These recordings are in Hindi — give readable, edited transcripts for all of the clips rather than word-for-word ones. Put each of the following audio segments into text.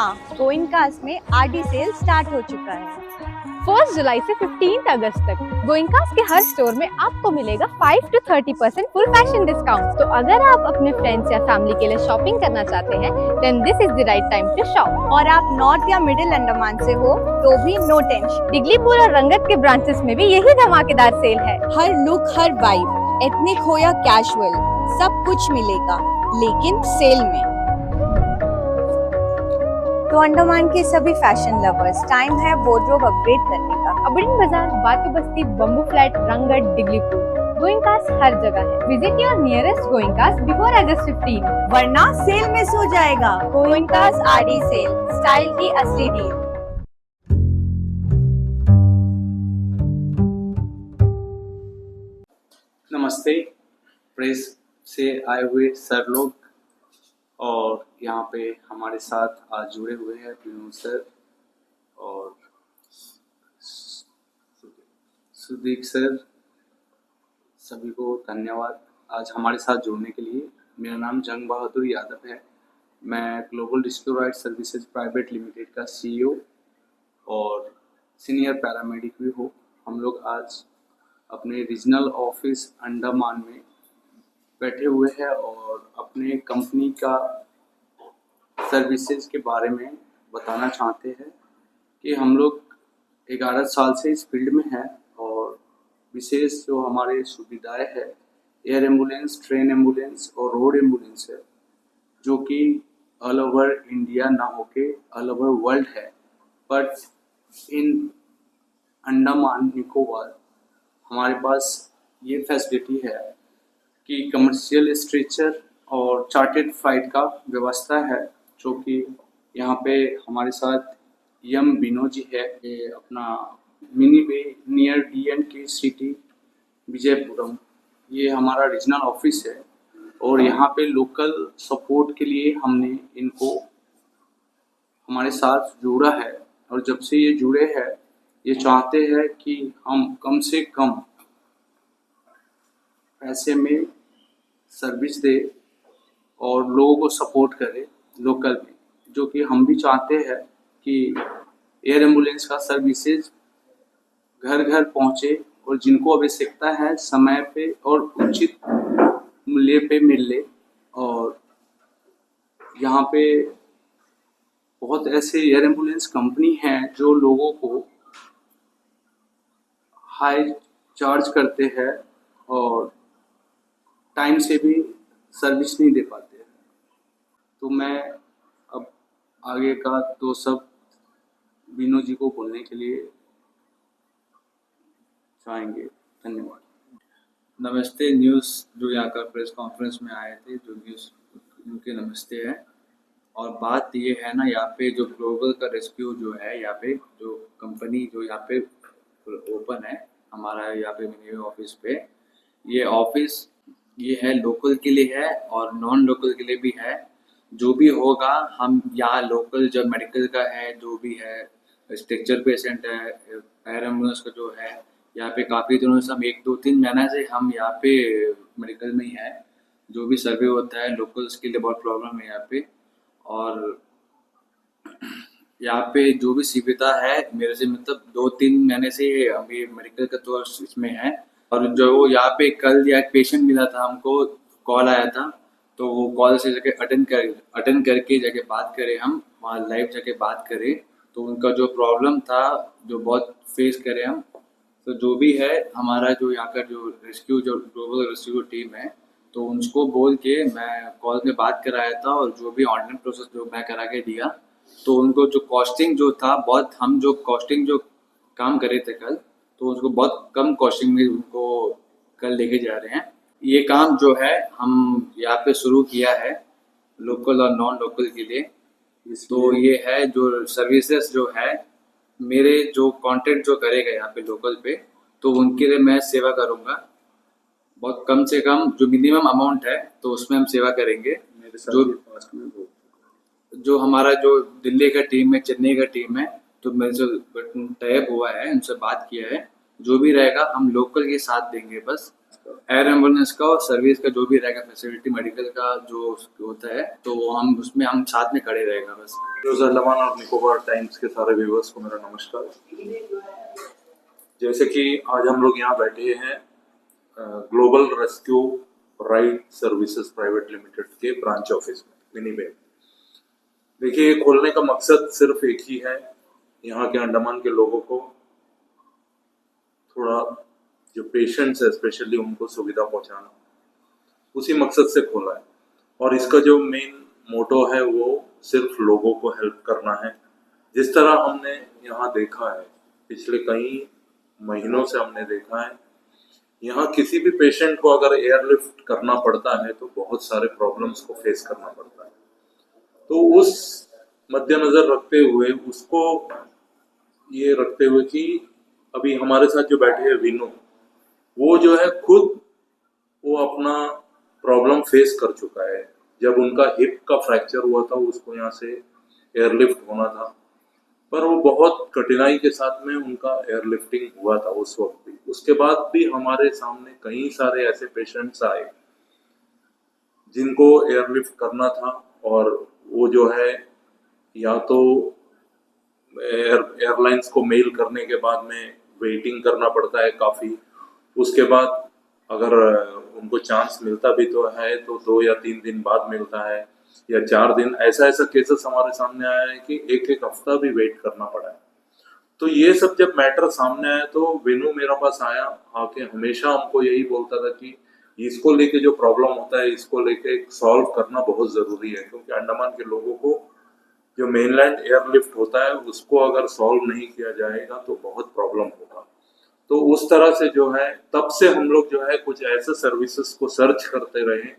हाँ, गोइंकास में आरडी सेल स्टार्ट हो चुका है। 1 जुलाई से 15 अगस्त तक गोइंकास के हर स्टोर में आपको मिलेगा 5 to 30% फुल फैशन डिस्काउंट। तो अगर आप अपने फ्रेंड्स या फैमिली के लिए शॉपिंग करना चाहते हैं, then this is the right time to shop. और आप नॉर्थ या मिडिल अंडमान से हो तो भी नो टेंशन। डिगलीपुर और रंगत के ब्रांचेस में भी यही धमाकेदार सेल है। हर लुक, हर वाइब, एथनिक हो या कैजुअल, सब कुछ मिलेगा, लेकिन सेल में। तो अंडमान के सभी फैशन लवर्स, टाइम है वार्डरोब अपग्रेड करने का। अबड़िन बाजार, बातू बस्ती, बम्बू फ्लैट, रंगत, डिगलीपुर, गोइंकास हर जगह है। विजिट योर नियरेस्ट गोइंकास बिफोर अगस्त 15, वरना सेल मिस हो जाएगा। गोइंकास आरडी सेल, स्टाइल की असली डील। नमस्ते। प्रेस से आए हुए सर लोग, और यहाँ पे हमारे साथ आज जुड़े हुए हैं विनोद सर और सुदीप सर। सभी को धन्यवाद आज हमारे साथ जुड़ने के लिए। मेरा नाम जंग बहादुर यादव है। मैं global district right services private limited का सीईओ और सीनियर पैरामेडिक भी हूँ। हम लोग आज अपने रीजनल ऑफिस अंडमान में बैठे हुए हैं और अपने कंपनी का सर्विसेज के बारे में बताना चाहते हैं कि हम लोग 11 साल से इस फील्ड में हैं और विशेष जो हमारे सुविधाएं है एयर एम्बुलेंस, ट्रेन एम्बुलेंस और रोड एम्बुलेंस है, जो कि ऑल ओवर इंडिया ना होके ऑल ओवर वर्ल्ड है। बट इन अंडमान निकोबार हमारे पास ये फैसिलिटी है कि कमर्शियल स्ट्रेचर और चार्टेड फ्लाइट का व्यवस्था है, जो कि यहाँ पे हमारे साथ यम बिनो जी है। ये अपना मिनी वे नियर डीएन की सिटी विजयपुरम, ये हमारा रीजनल ऑफिस है। और यहाँ पे लोकल सपोर्ट के लिए हमने इनको हमारे साथ जोड़ा है, और जब से ये जुड़े हैं ये चाहते हैं कि हम कम से कम पैसे में सर्विस दे और लोगों को सपोर्ट करे लोकल में, जो कि हम भी चाहते हैं कि एयर एम्बुलेंस का सर्विसेज घर घर पहुंचे और जिनको आवश्यकता है समय पे और उचित मूल्य पे मिल ले। और यहाँ पे बहुत ऐसे एयर एम्बुलेंस कंपनी हैं जो लोगों को हाई चार्ज करते हैं और टाइम से भी सर्विस नहीं दे पाते हैं। तो मैं अब आगे का तो सब विनोद जी को बोलने के लिए चाहेंगे। धन्यवाद। नमस्ते। न्यूज़ जो यहाँ का प्रेस कॉन्फ्रेंस में आए थे, जो न्यूज़ उनके नमस्ते है। और बात ये है ना, यहाँ पे जो ग्लोबल का रेस्क्यू जो है, यहाँ पे जो कंपनी जो यहाँ पे ओपन है हमारा यहाँ पे मिनी ऑफिस पे, ये ऑफिस ये है लोकल के लिए है और नॉन लोकल के लिए भी है। जो भी होगा हम यहाँ लोकल जब मेडिकल का है, जो भी है स्ट्रक्चर पेशेंट है, एयर एम्बुलेंस का जो है, यहाँ पे काफ़ी दिनों से हम 1-2-3 महीने से हम यहाँ पे मेडिकल में ही है। जो भी सर्वे होता है लोकल्स के लिए बहुत प्रॉब्लम है यहाँ पे। और यहाँ पे जो भी सुविधा है मेरे से मतलब 2-3 महीने से अभी मेडिकल का तो इसमें है। और जो यहाँ पे कल या एक पेशेंट मिला था, हमको कॉल आया था, तो वो कॉल से जाके अटेंड करके जाके बात करें, हम वहाँ लाइव जाके बात करें, तो उनका जो प्रॉब्लम था जो बहुत फेस करें हम। तो जो भी है हमारा जो यहाँ का जो रेस्क्यू जो ग्लोबल रेस्क्यू टीम है, तो उनको बोल के मैं कॉल में बात कराया था और जो भी ऑनलाइन प्रोसेस जो मैं करा के दिया, तो उनको जो कॉस्टिंग जो था बहुत, हम जो कॉस्टिंग जो काम करे थे कल, तो उसको बहुत कम कॉस्टिंग में उनको कल लेके जा रहे हैं। ये काम जो है हम यहाँ पे शुरू किया है लोकल और नॉन लोकल के लिए। तो ये है जो सर्विसेज जो है मेरे जो कॉन्टेक्ट जो करेगा यहाँ पे लोकल पे, तो उनके लिए मैं सेवा करूँगा। बहुत कम से कम जो मिनिमम अमाउंट है तो उसमें हम सेवा करेंगे। जो हमारा जो दिल्ली का टीम है, चेन्नई का टीम है, तो मेरे से टाइप हुआ है, उनसे बात किया है, जो भी रहेगा हम लोकल के साथ देंगे बस। एयर एम्बुलेंस का और सर्विस का जो भी रहेगा फैसिलिटी मेडिकल का जो होता है तो हम उसमें हम साथ में खड़े रहेगा बस। न्यूज़ अंडमान और निकोबार टाइम्स के सारे व्यूवर्स को मेरा नमस्कार। जैसे कि आज हम लोग यहाँ बैठे हैं global rescue ride services private limited के ब्रांच ऑफिस में मिनी में। देखिए, खोलने का मकसद सिर्फ एक ही है, यहाँ के अंडमान के लोगों को थोड़ा जो पेशेंट्स है स्पेशली उनको सुविधा पहुंचाना, उसी मकसद से खोला है। और इसका जो मेन मोटो है वो सिर्फ लोगों को हेल्प करना है। जिस तरह हमने यहाँ देखा है, पिछले कई महीनों से हमने देखा है, यहाँ किसी भी पेशेंट को अगर एयरलिफ्ट करना पड़ता है तो बहुत सारे प्रॉब्लम्स को फेस करना पड़ता है। तो उस मद्देनजर रखते हुए, उसको ये रखते हुए कि अभी हमारे साथ जो बैठे हैं विनू, वो जो है खुद वो अपना प्रॉब्लम फेस कर चुका है। जब उनका हिप का फ्रैक्चर हुआ था, उसको यहाँ से एयरलिफ्ट होना था, पर वो बहुत कठिनाई के साथ में उनका एयरलिफ्टिंग हुआ था उस वक्त भी। उसके बाद भी हमारे सामने कई सारे ऐसे पेशेंट्स आए जिनको एयरलिफ्ट करना था, और वो जो है या तो एयरलाइंस को मेल करने के बाद में वेटिंग करना पड़ता है काफ़ी। उसके बाद अगर उनको चांस मिलता भी तो है तो 2 या 3 दिन बाद मिलता है, या 4 दिन। ऐसा केसेस हमारे सामने आया है कि एक हफ्ता भी वेट करना पड़ा है। तो ये सब जब मैटर सामने आया तो विनू मेरे पास आया, आके हमेशा हमको यही बोलता था कि इसको लेके जो प्रॉब्लम होता है, इसको लेके सॉल्व करना बहुत ज़रूरी है, क्योंकि अंडमान के लोगों को जो मेनलैंड एयरलिफ्ट होता है उसको अगर सॉल्व नहीं किया जाएगा तो बहुत प्रॉब्लम होगा। तो उस तरह से जो है, तब से हम लोग जो है कुछ ऐसे सर्विसेज को सर्च करते रहे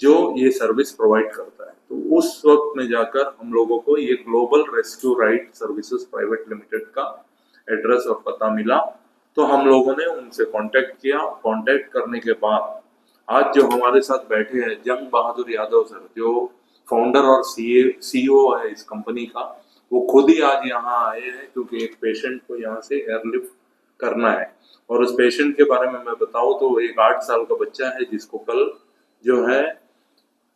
जो ये सर्विस प्रोवाइड करता है। तो उस वक्त में जाकर हम लोगों को ये global rescue ride services private limited का एड्रेस और पता मिला। तो हम लोगों ने उनसे कांटेक्ट किया। कांटेक्ट करने के बाद आज जो हमारे साथ बैठे हैं जंग बहादुर यादव सर, जो फाउंडर और सीईओ है इस कंपनी का, वो खुद ही आज यहाँ आए हैं, क्योंकि एक पेशेंट को यहाँ से एयरलिफ्ट करना है। और उस पेशेंट के बारे में मैं बताऊं तो एक 8 साल का बच्चा है जिसको कल जो है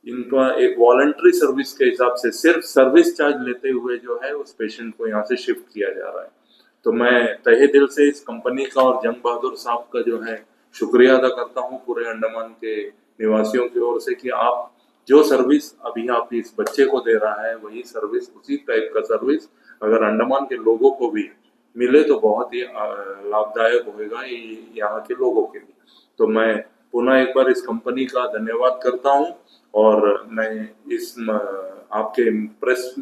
इनका एक वॉलंटरी सर्विस के हिसाब से सिर्फ सर्विस चार्ज लेते हुए जो है उस पेशेंट को यहाँ से शिफ्ट किया जा रहा है। तो मैं तहे दिल से इस कंपनी का और जंग बहादुर साहब का जो है शुक्रिया अदा करता हूँ पूरे अंडमान के निवासियों की ओर से, कि आप जो सर्विस अभी आप इस बच्चे को दे रहा है, वही सर्विस, उसी टाइप का सर्विस अगर अंडमान के लोगों को भी मिले तो बहुत ही लाभदायक होगा यहाँ के लोगों के लिए। तो मैं पुनः एक बार इस कंपनी का धन्यवाद करता हूँ, और मैं इस आपके प्रेस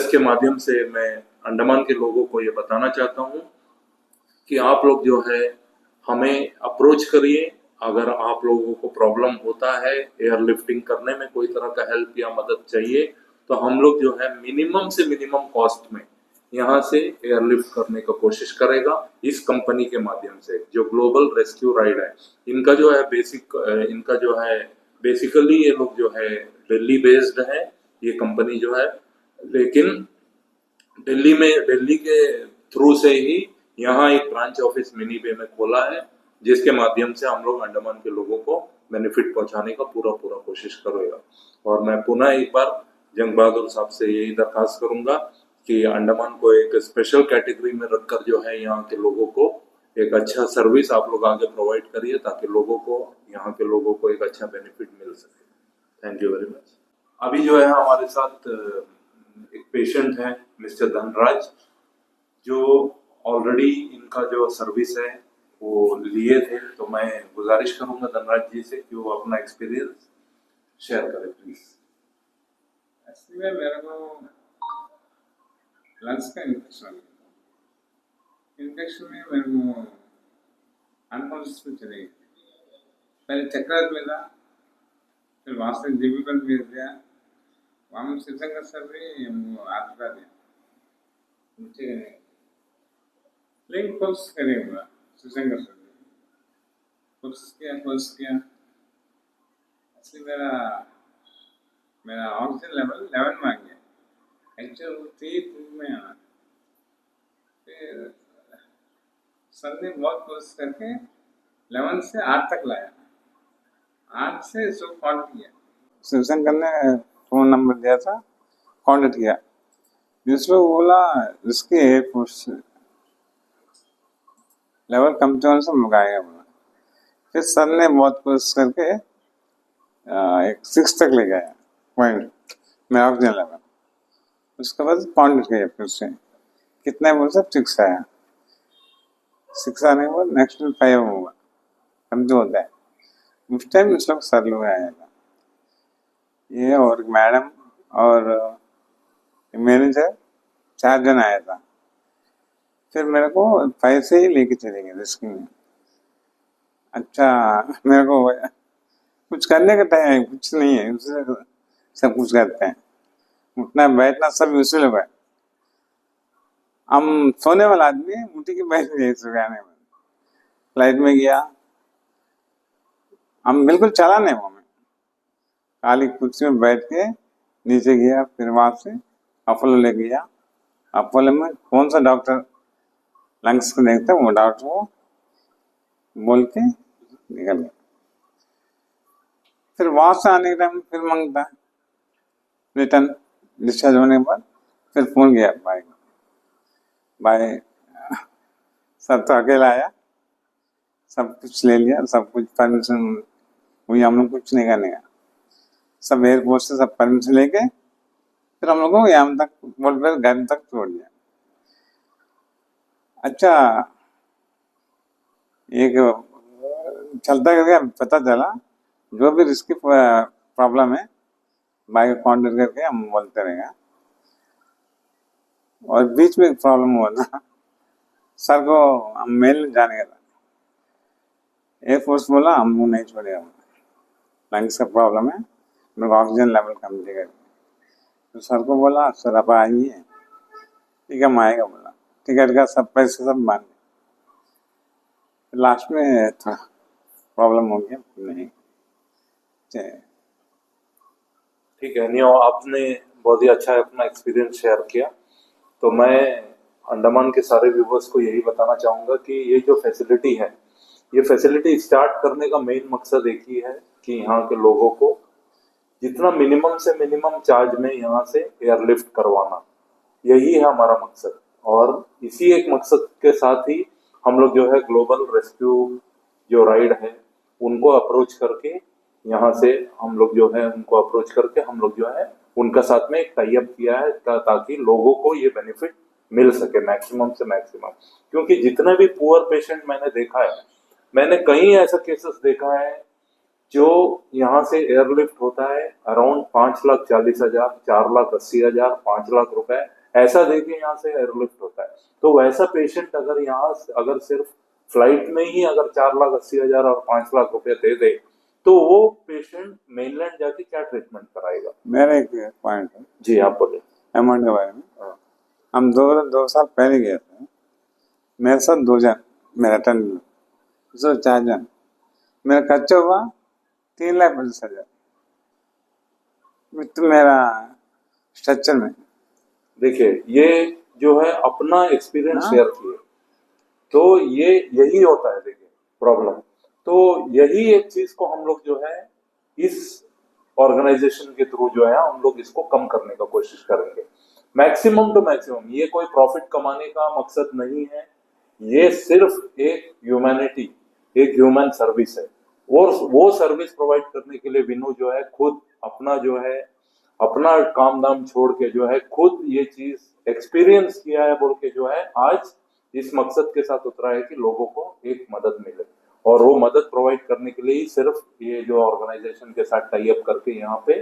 के माध्यम से मैं अंडमान के लोगों को ये बताना चाहता हूँ कि आप लोग जो है हमें अप्रोच करिए। अगर आप लोगों को प्रॉब्लम होता है, एयरलिफ्टिंग करने में कोई तरह का हेल्प या मदद चाहिए, तो हम लोग जो है मिनिमम से मिनिमम कॉस्ट में यहाँ से एयरलिफ्ट करने का कोशिश करेगा इस कंपनी के माध्यम से, जो ग्लोबल रेस्क्यू राइड है। इनका जो है बेसिकली ये लोग जो है दिल्ली बेस्ड है ये कंपनी जो है, लेकिन दिल्ली के थ्रू से ही यहाँ एक ब्रांच ऑफिस मिनी बे में खोला है, जिसके माध्यम से हम लोग अंडमान के लोगों को बेनिफिट पहुंचाने का पूरा कोशिश करेगा। और मैं पुनः एक बार जंग बहादुर साहब से यही दरखास्त करूंगा कि अंडमान को एक स्पेशल कैटेगरी में रखकर जो है यहाँ के लोगों को एक अच्छा सर्विस आप लोग आगे प्रोवाइड करिए, ताकि यहाँ के लोगों को एक अच्छा बेनिफिट मिल सके। Thank you very much. अभी जो है हमारे साथ एक पेशेंट है मिस्टर धनराज, जो ऑलरेडी इनका जो सर्विस है वो लिए थे। तो मैं गुजारिश करूंगा धनराज जी से कि वो अपना एक्सपीरियंस शेयर करें प्लीज। एक्चुअली मेरे को लंग्स का इन्फेक्शन में मेरे को अनकॉन्शियस में चले गई। पहले चक्कर मिला, फिर वहाँ से जीबीपन भेज दिया, वहाँ में शिवशंकर सर भी हाथ उठा दिया, मुझे लेकिन कोर्स करेगा शिवशंकर सर ने कोर्स किया। एक्चुअली मेरा ऑक्सीजन लेवल 11 में आ गया, एक्चुअल 3 में आना। फिर सर ने बहुत कोशिश करके 11 से 8 तक लाया, 8 से इसको कांटेक्ट किया, शिवशंकर ने फ़ोन नंबर दिया था, कांटेक्ट किया, जिसमें बोला इसके एयरफोर्स लेवल कम से से मंगाएगा बोला। फिर सर ने बहुत कोशिश करके एक 6 तक ले गया पॉइंट में ऑक्सीजन लेवल। उसके बाद कांटेक्ट किया फिर से, कितना बोल सब 6 आया, 6 आने के बाद नेक्स्ट 5 होगा, कम जो होता है उस टाइम उस लोग सर लोग आएगा, ये और मैडम और मैनेजर 4 जन आया था। फिर मेरे को 5 से ही लेके चले गए रिस्क में। अच्छा, मेरे को कुछ करने का टाइम कुछ नहीं है, उससे सब कुछ करते हैं, उठना बैठना सब उसी लोग है। हम सोने वाला आदमी मुट्ठी के बैठ गए सुखाने में, फ्लाइट में गया, हम बिल्कुल चला नहीं वो, में खाली कुर्सी में बैठ के नीचे गया, फिर वहां से अपोलो ले गया। अपोलो में कौन सा डॉक्टर लंग्स को देखता है वो डॉक्टर को बोल के निकल गया। फिर वहां से आने के टाइम फिर मांगता रिटर्न डिस्चार्ज होने के बाद, फिर फोन किया भाई सर तो अकेला आया, सब कुछ ले लिया, सब कुछ परमिशन हुई, हम लोग कुछ नहीं करने का, सब एयरपोर्ट से सब परमिशन लेके फिर हम लोग को यहाँ तक बोल कर घर तक छोड़ दिया। अच्छा, एक चलता गया, पता चला जो भी रिस्की प्रॉब्लम है भाई को कॉन्टेक्ट करके हम बोलते रहेगा। और बीच में प्रॉब्लम हुआ था, सर को हम मेल जाने का था, एयरफोर्स बोला हम वो नहीं छोड़ेगा, लंग्स का प्रॉब्लम है, मेरे को ऑक्सीजन लेवल कम देगा। तो सर को बोला सर आप आइए, ठीक है हम आएगा बोला, टिकट का सब पैसे सब मान गए। लास्ट में थोड़ा प्रॉब्लम हो गया, नहीं ठीक है नियो, आपने बहुत ही अच्छा अपना एक्सपीरियंस शेयर किया। तो मैं अंडमान के सारे व्यूवर्स को यही बताना चाहूँगा कि ये जो फैसिलिटी है, ये फैसिलिटी स्टार्ट करने का मेन मकसद एक ही है कि यहाँ के लोगों को जितना मिनिमम से मिनिमम चार्ज में यहाँ से एयरलिफ्ट करवाना, यही है हमारा मकसद। और इसी एक मकसद के साथ ही हम लोग जो है ग्लोबल रेस्क्यू जो राइड है उनको अप्रोच करके यहाँ से हम लोग जो है उनको अप्रोच करके हम लोग जो है उनका साथ में एक टाई अप किया है ताकि लोगों को ये बेनिफिट मिल सके मैक्सिमम से मैक्सिमम। क्योंकि जितने भी पुअर पेशेंट मैंने देखा है, मैंने कई ऐसा केसेस देखा है जो यहाँ से एयरलिफ्ट होता है अराउंड 5,40,000, 4,80,000, 5 लाख रुपए ऐसा देके यहाँ से एयरलिफ्ट होता है। तो वैसा पेशेंट अगर यहाँ अगर सिर्फ फ्लाइट में ही अगर 4,80,000 और 5 लाख रुपए दे दे तो वो पेशेंट मेनलैंड जाके क्या ट्रीटमेंट कराएगा। मेरा एक पॉइंट है जी, आप बोले अमाउंट के बारे में। हम दो साल पहले गए थे, मेरे साथ 2 जन, मेरा 4 जन, मेरा खर्चा हुआ 3,50,000 विथ मेरा स्ट्रक्चर में। देखिए ये जो है अपना एक्सपीरियंस शेयर किए, तो ये यही होता है देखिए प्रॉब्लम। तो यही एक चीज को हम लोग जो है इस ऑर्गेनाइजेशन के थ्रू जो है हम लोग इसको कम करने का कोशिश करेंगे मैक्सिमम टू मैक्सिमम। ये कोई प्रॉफिट कमाने का मकसद नहीं है, ये सिर्फ एक ह्यूमैनिटी, एक ह्यूमन सर्विस है। और वो सर्विस प्रोवाइड करने के लिए विनू जो है खुद अपना जो है अपना काम धाम छोड़ के जो है खुद ये चीज एक्सपीरियंस किया है बोल के जो है आज इस मकसद के साथ उतरा है कि लोगों को एक मदद मिले। और वो मदद प्रोवाइड करने के लिए ही सिर्फ ये जो ऑर्गेनाइजेशन के साथ टाई अप करके यहाँ पे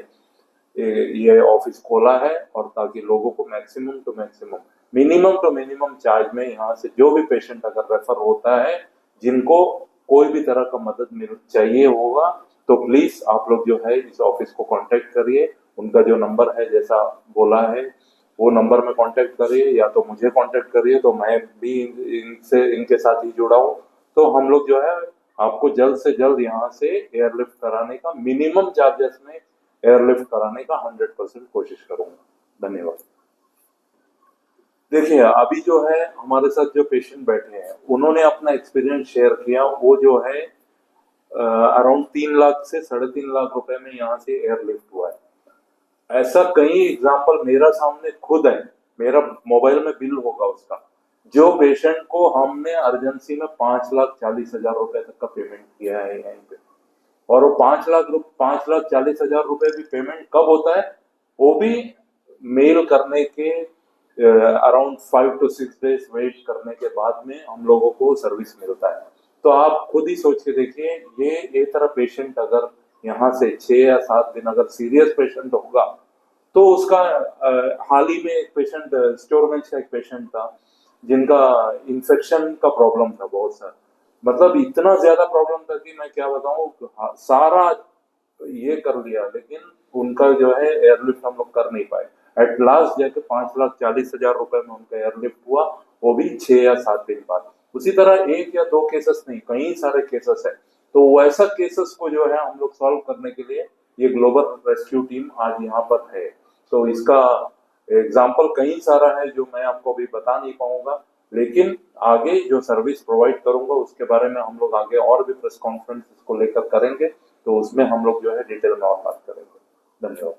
ये ऑफिस खोला है, और ताकि लोगों को maximum to maximum minimum to minimum charge में यहाँ से जो भी पेशेंट अगर रेफर होता है, जिनको कोई भी तरह का मदद मिल चाहिए होगा, तो प्लीज आप लोग जो है इस ऑफिस को कांटेक्ट करिए। उनका जो नंबर है जैसा बोला है वो नंबर में कांटेक्ट करिए, या तो मुझे कांटेक्ट करिए, तो मैं भी इनके साथ ही जुड़ा हूँ। तो हम लोग जो है आपको जल्द से जल्द यहाँ से एयरलिफ्ट कराने का मिनिमम चार्जेस में एयरलिफ्ट कराने का 100% कोशिश करूंगा। धन्यवाद। देखिए अभी जो है हमारे साथ जो पेशेंट बैठे हैं उन्होंने अपना एक्सपीरियंस शेयर किया, वो जो है अराउंड 3 लाख से 3.5 लाख रुपए में यहाँ से एयरलिफ्ट हुआ है। ऐसा कई एग्जाम्पल मेरा सामने खुद है, मेरा मोबाइल में बिल होगा उसका, जो पेशेंट को हमने अर्जेंसी में 5,40,000 रुपए तक का पेमेंट किया है यहीं पे। और वो 5,40,000 रुपए भी पेमेंट कब होता है, वो भी मेल करने के अराउंड 5 to 6 days वेट करने के बाद में हम लोगों को सर्विस मिलता है। तो आप खुद ही सोच के देखिए, ये तरह पेशेंट अगर यहाँ से 6 या 7 दिन अगर सीरियस पेशेंट होगा तो उसका हाल ही में एक पेशेंट स्टोरगंज का एक पेशेंट था जिनका इन्फेक्शन का प्रॉब्लम था बहुत सारा, मतलब इतना ज्यादा प्रॉब्लम था कि मैं क्या बताऊं, सारा ये कर लिया लेकिन उनका जो है एयरलिफ्ट हम लोग कर नहीं पाए। एट लास्ट जाके 5,40,000 रुपए में उनका एयरलिफ्ट हुआ, वो भी 6 या 7 दिन बाद। उसी तरह 1 या 2 केसेस नहीं, कई सारे केसेस है। तो वैसा केसेस को जो है हम लोग सॉल्व करने के लिए ये ग्लोबल रेस्क्यू टीम आज यहाँ पर है। तो इसका एग्जाम्पल कई सारा है जो मैं आपको अभी बता नहीं पाऊंगा, लेकिन आगे जो सर्विस प्रोवाइड करूंगा उसके बारे में हम लोग आगे और भी प्रेस कॉन्फ्रेंस को लेकर करेंगे, तो उसमें हम लोग जो है डिटेल में और बात करेंगे। धन्यवाद।